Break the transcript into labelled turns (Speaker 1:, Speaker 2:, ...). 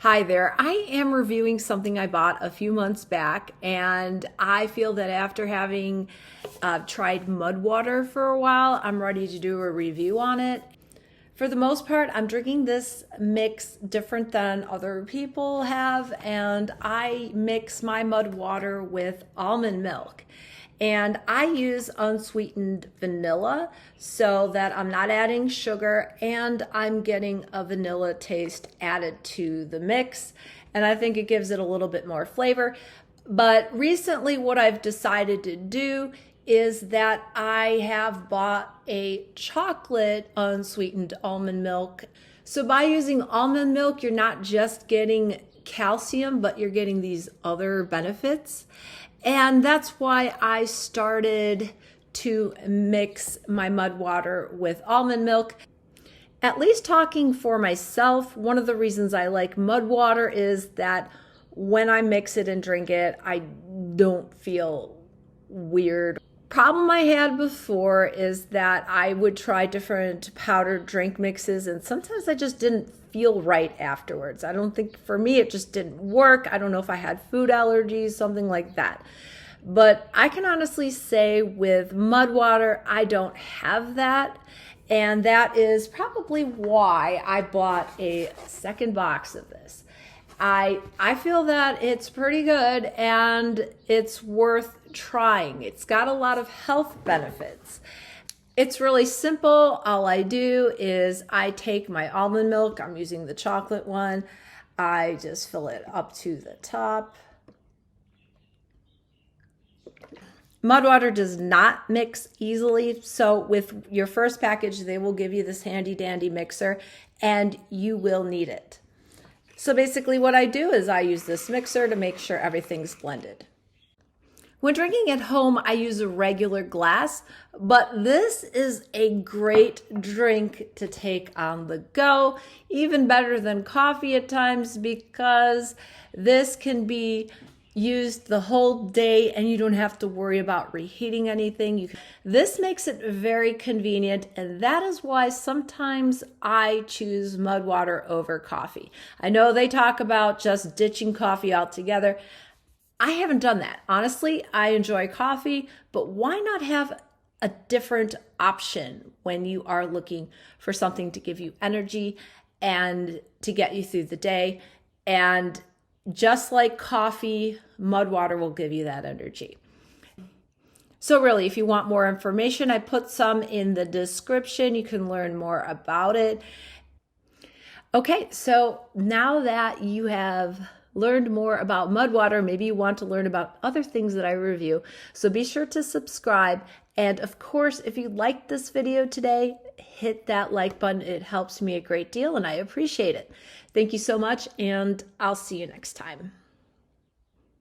Speaker 1: Hi there. I am reviewing something I bought a few months back, and I feel that after having tried Mud Wtr for a while, I'm ready to do a review on it. For the most part, I'm drinking this mix different than other people have, and I mix my Mud Wtr with almond milk. And I use unsweetened vanilla so that I'm not adding sugar and I'm getting a vanilla taste added to the mix. And I think it gives it a little bit more flavor. But recently what I've decided to do is that I have bought a chocolate unsweetened almond milk. So by using almond milk, you're not just getting calcium, but you're getting these other benefits. And that's why I started to mix my Mud Wtr with almond milk. At least talking for myself, one of the reasons I like Mud Wtr is that when I mix it and drink it, I don't feel weird. Problem I had before is that I would try different powdered drink mixes and sometimes I just didn't feel right afterwards. I don't think, for me, it just didn't work. I don't know if I had food allergies, something like that. But I can honestly say with Mud Wtr, I don't have that. And that is probably why I bought a second box of this. I feel that it's pretty good and it's worth trying. It's got a lot of health benefits. It's really simple. All I do is I take my almond milk. I'm using the chocolate one. I just fill it up to the top. Mud Wtr does not mix easily, so with your first package, they will give you this handy dandy mixer and you will need it. So basically what I do is I use this mixer to make sure everything's blended. When drinking at home, I use a regular glass, but this is a great drink to take on the go, even better than coffee at times because this can be used the whole day and you don't have to worry about reheating anything. This makes it very convenient, and that is why sometimes I choose Mud Wtr over coffee. I know they talk about just ditching coffee altogether. I haven't done that. Honestly, I enjoy coffee, but why not have a different option when you are looking for something to give you energy and to get you through the day? And just like coffee, Mud Wtr will give you that energy. So really, if you want more information, I put some in the description. You can learn more about it. Okay, so now that you have learned more about Mud Wtr, maybe you want to learn about other things that I review. So be sure to subscribe. And of course, if you liked this video today, hit that like button. It helps me a great deal and I appreciate it. Thank you so much, and I'll see you next time.